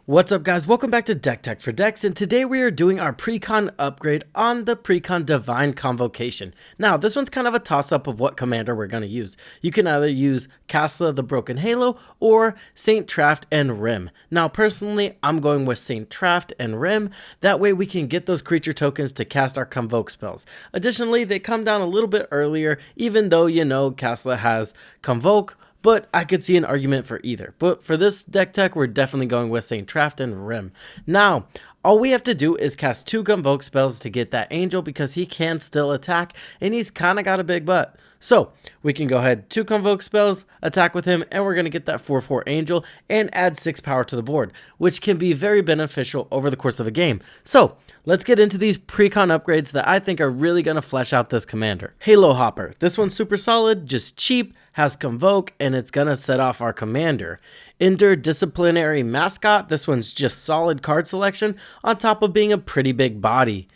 What's up, guys? Welcome back to Deck Tech for Decks, and today we are doing our Precon upgrade on the Precon Divine Convocation. Now, this one's kind of a toss-up of what commander we're going to use. You can either use Kasla the Broken Halo or Saint Traft and Rim. Now, personally, I'm going with Saint Traft and Rim. That way we can get those creature tokens to cast our Convoke spells. Additionally, they come down a little bit earlier, even though, you know, Kasla has Convoke, but I could see an argument for either. But for this deck tech, we're definitely going with Saint Traft and Rim. Now, all we have to do is cast 2 Convoke spells to get that Angel because he can still attack and he's kind of got a big butt. So we can go ahead, 2 Convoke spells, attack with him, and we're going to get that 4/4 Angel and add 6 power to the board, which can be very beneficial over the course of a game. So let's get into these Precon upgrades that I think are really going to flesh out this commander. Halo Hopper. This one's super solid, just cheap, has Convoke, and it's going to set off our commander. Interdisciplinary Mascot. This one's just solid card selection on top of being a pretty big body.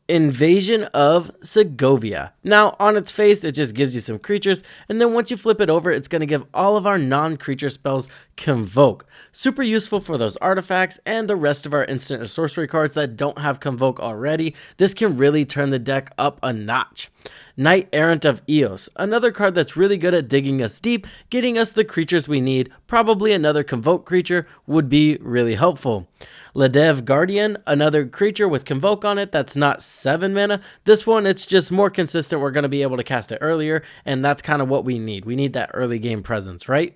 Invasion of Segovia. Now, on its face, it just gives you some creatures, and then once you flip it over, it's going to give all of our non-creature spells Convoke. Super useful for those artifacts and the rest of our instant or sorcery cards that don't have Convoke already. This can really turn the deck up a notch. Knight Errant of Eos, another card that's really good at digging us deep, getting us the creatures we need. Probably another Convoke creature would be really helpful. Ledev Guardian, another creature with Convoke on it that's not 7 mana. This one, it's just more consistent. We're going to be able to cast it earlier, and that's kind of what we need. We need that early game presence, right?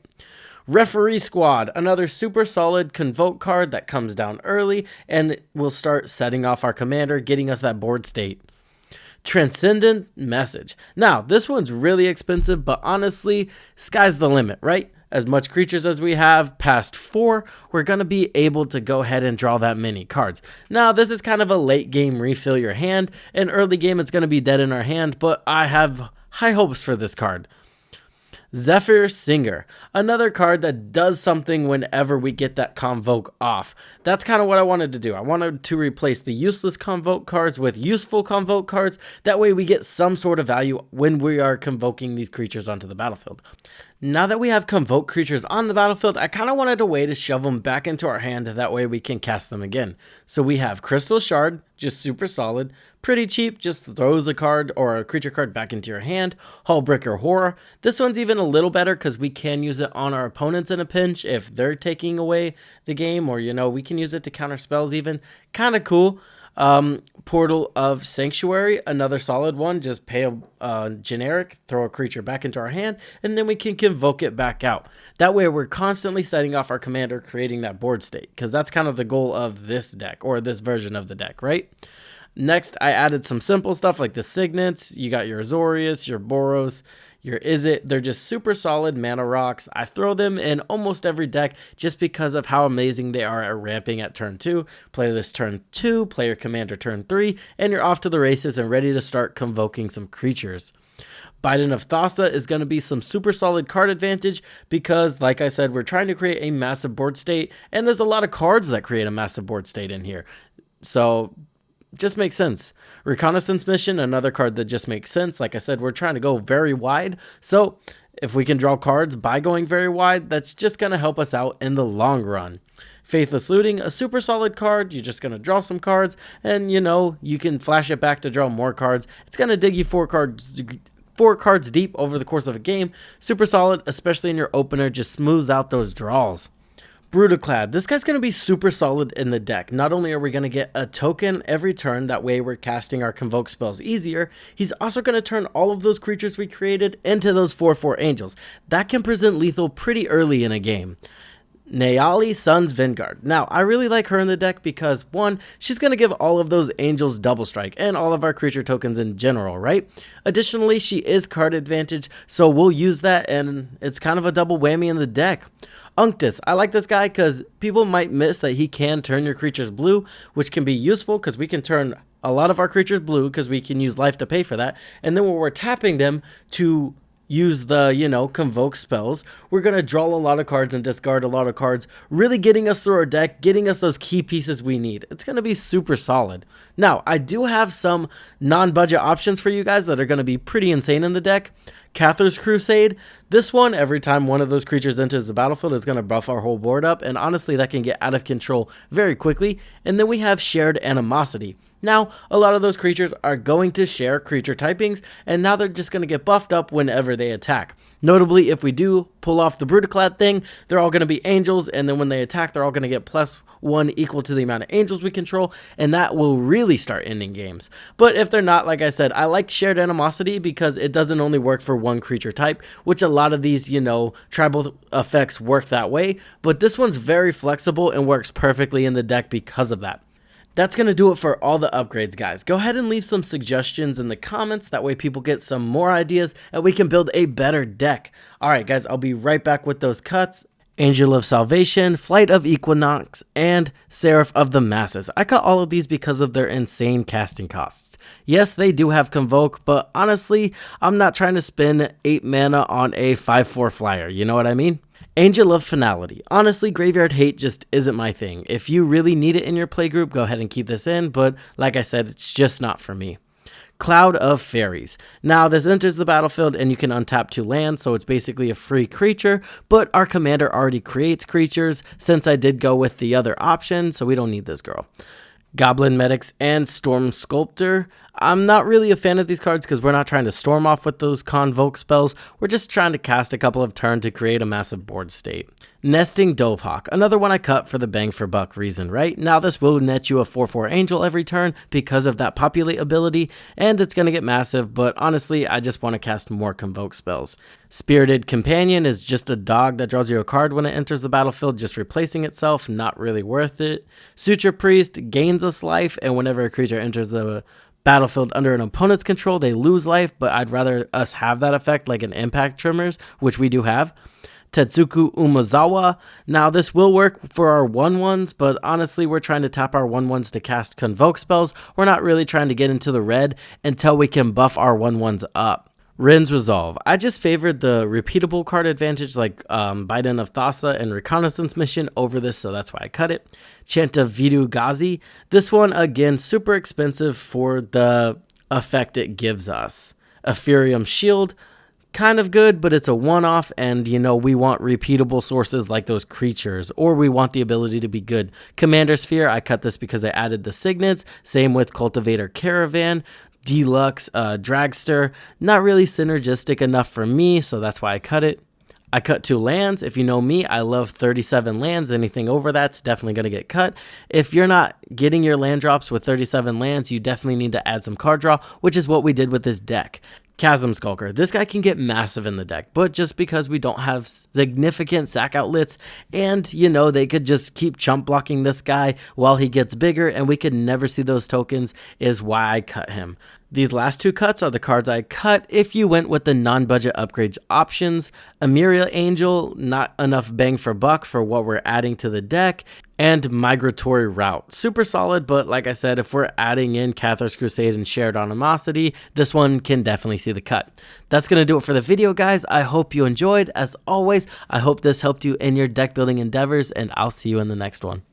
Referee Squad, another super solid Convoke card that comes down early and will start setting off our commander, getting us that board state. Transcendent Message. Now, this one's really expensive, but honestly, sky's the limit, right? As much creatures as we have, past 4, we're going to be able to go ahead and draw that many cards. Now, this is kind of a late game refill your hand, and early game it's going to be dead in our hand, but I have high hopes for this card. Zephyr Singer, another card that does something whenever we get that Convoke off. That's kind of what I wanted to do. I wanted to replace the useless Convoke cards with useful Convoke cards. That way we get some sort of value when we are convoking these creatures onto the battlefield. Now that we have Convoke creatures on the battlefield, I kind of wanted a way to shove them back into our hand. That way we can cast them again. So we have Crystal Shard, just super solid. Pretty cheap, just throws a card or a creature card back into your hand. Hullbreaker Horror. This one's even a little better because we can use it on our opponents in a pinch if they're taking away the game, or, you know, we can use it to counter spells even. Kind of cool. Portal of Sanctuary, another solid one. Just pay a generic, throw a creature back into our hand, and then we can convoke it back out. That way we're constantly setting off our commander, creating that board state, because that's kind of the goal of this deck, or this version of the deck, right? Next, I added some simple stuff like the Signets. You got your Azorius, your Boros, your Izzet. They're just super solid mana rocks. I throw them in almost every deck just because of how amazing they are at ramping at turn 2. Play this turn 2, play your commander turn 3, and you're off to the races and ready to start convoking some creatures. Biden of Thassa is going to be some super solid card advantage because, like I said, we're trying to create a massive board state, and there's a lot of cards that create a massive board state in here. So just makes sense. Reconnaissance Mission, another card that just makes sense. Like I said, we're trying to go very wide. So if we can draw cards by going very wide, that's just going to help us out in the long run. Faithless Looting, a super solid card. You're just going to draw some cards and, you know, you can flash it back to draw more cards. It's going to dig you 4 cards deep over the course of a game. Super solid, especially in your opener. Just smooths out those draws. Brutaclad. This guy's going to be super solid in the deck. Not only are we going to get a token every turn, that way we're casting our Convoke spells easier, he's also going to turn all of those creatures we created into those 4/4 Angels. That can present lethal pretty early in a game. Nayali Sun's Vanguard. Now, I really like her in the deck because, 1, she's going to give all of those Angels double strike and all of our creature tokens in general, right? Additionally, she is card advantage, so we'll use that, and it's kind of a double whammy in the deck. Unctus. I like this guy because people might miss that he can turn your creatures blue, which can be useful because we can turn a lot of our creatures blue because we can use life to pay for that. And then when we're tapping them to use the, you know, Convoke spells, we're going to draw a lot of cards and discard a lot of cards, really getting us through our deck, getting us those key pieces we need. It's going to be super solid. Now, I do have some non-budget options for you guys that are going to be pretty insane in the deck. Cathar's Crusade, this one, every time one of those creatures enters the battlefield, is going to buff our whole board up, and honestly, that can get out of control very quickly. And then we have Shared Animosity. Now, a lot of those creatures are going to share creature typings, and now they're just going to get buffed up whenever they attack. Notably, if we do pull off the Brutaclad thing, they're all going to be angels, and then when they attack, they're all going to get +1 equal to the amount of angels we control, and that will really start ending games. But if they're not, like I said, I like Shared Animosity because it doesn't only work for one creature type, which a lot of these, tribal effects work that way, but this one's very flexible and works perfectly in the deck because of that. That's going to do it for all the upgrades, guys. Go ahead and leave some suggestions in the comments. That way people get some more ideas and we can build a better deck. All right, guys, I'll be right back with those cuts. Angel of Salvation, Flight of Equinox, and Seraph of the Masses. I cut all of these because of their insane casting costs. Yes, they do have Convoke, but honestly, I'm not trying to spend 8 mana on a 5/4 flyer, you know what I mean? Angel of Finality. Honestly, Graveyard Hate just isn't my thing. If you really need it in your playgroup, go ahead and keep this in, but like I said, it's just not for me. Cloud of Fairies. Now, this enters the battlefield and you can untap 2 lands, so it's basically a free creature, but our commander already creates creatures since I did go with the other option, so we don't need this girl. Goblin Medics and Storm Sculptor. I'm not really a fan of these cards because we're not trying to storm off with those Convoke spells. We're just trying to cast a couple of turns to create a massive board state. Nesting Dovehawk, another one I cut for the bang for buck reason, right? Now this will net you a 4/4 angel every turn because of that populate ability, and it's going to get massive, but honestly, I just want to cast more Convoke spells. Spirited Companion is just a dog that draws you a card when it enters the battlefield, just replacing itself, not really worth it. Suture Priest gains us life, and whenever a creature enters the battlefield under an opponent's control, they lose life, but I'd rather us have that effect like an Impact Trimmers, which we do have. Tetsuku Umezawa. Now this will work for our 1/1s, but honestly we're trying to tap our 1/1s to cast Convoke spells. We're not really trying to get into the red until we can buff our 1/1s up. Rin's Resolve. I just favored the repeatable card advantage like Biden of Thassa and Reconnaissance Mission over this, so that's why I cut it. Chant of Vidu Ghazi. This one, again, super expensive for the effect it gives us. Ethereum Shield. Kind of good, but it's a one-off, and we want repeatable sources like those creatures, or we want the ability to be good. Commander Sphere, I cut this because I added the signets. Same with Cultivator Caravan. Deluxe Dragster, not really synergistic enough for me, so that's why I cut it. I cut 2 lands. If you know me, I love 37 lands. Anything over that's definitely going to get cut. If you're not getting your land drops with 37 lands, you definitely need to add some card draw, which is what we did with this deck. Chasm Skulker. This guy can get massive in the deck, but just because we don't have significant sack outlets and, they could just keep chump blocking this guy while he gets bigger and we could never see those tokens is why I cut him. These last 2 cuts are the cards I cut if you went with the non-budget upgrade options. Emiria Angel, not enough bang for buck for what we're adding to the deck. And Migratory Route. Super solid, but like I said, if we're adding in Cathar's Crusade and Shared Animosity, this one can definitely see the cut. That's going to do it for the video, guys. I hope you enjoyed. As always, I hope this helped you in your deck building endeavors, and I'll see you in the next one.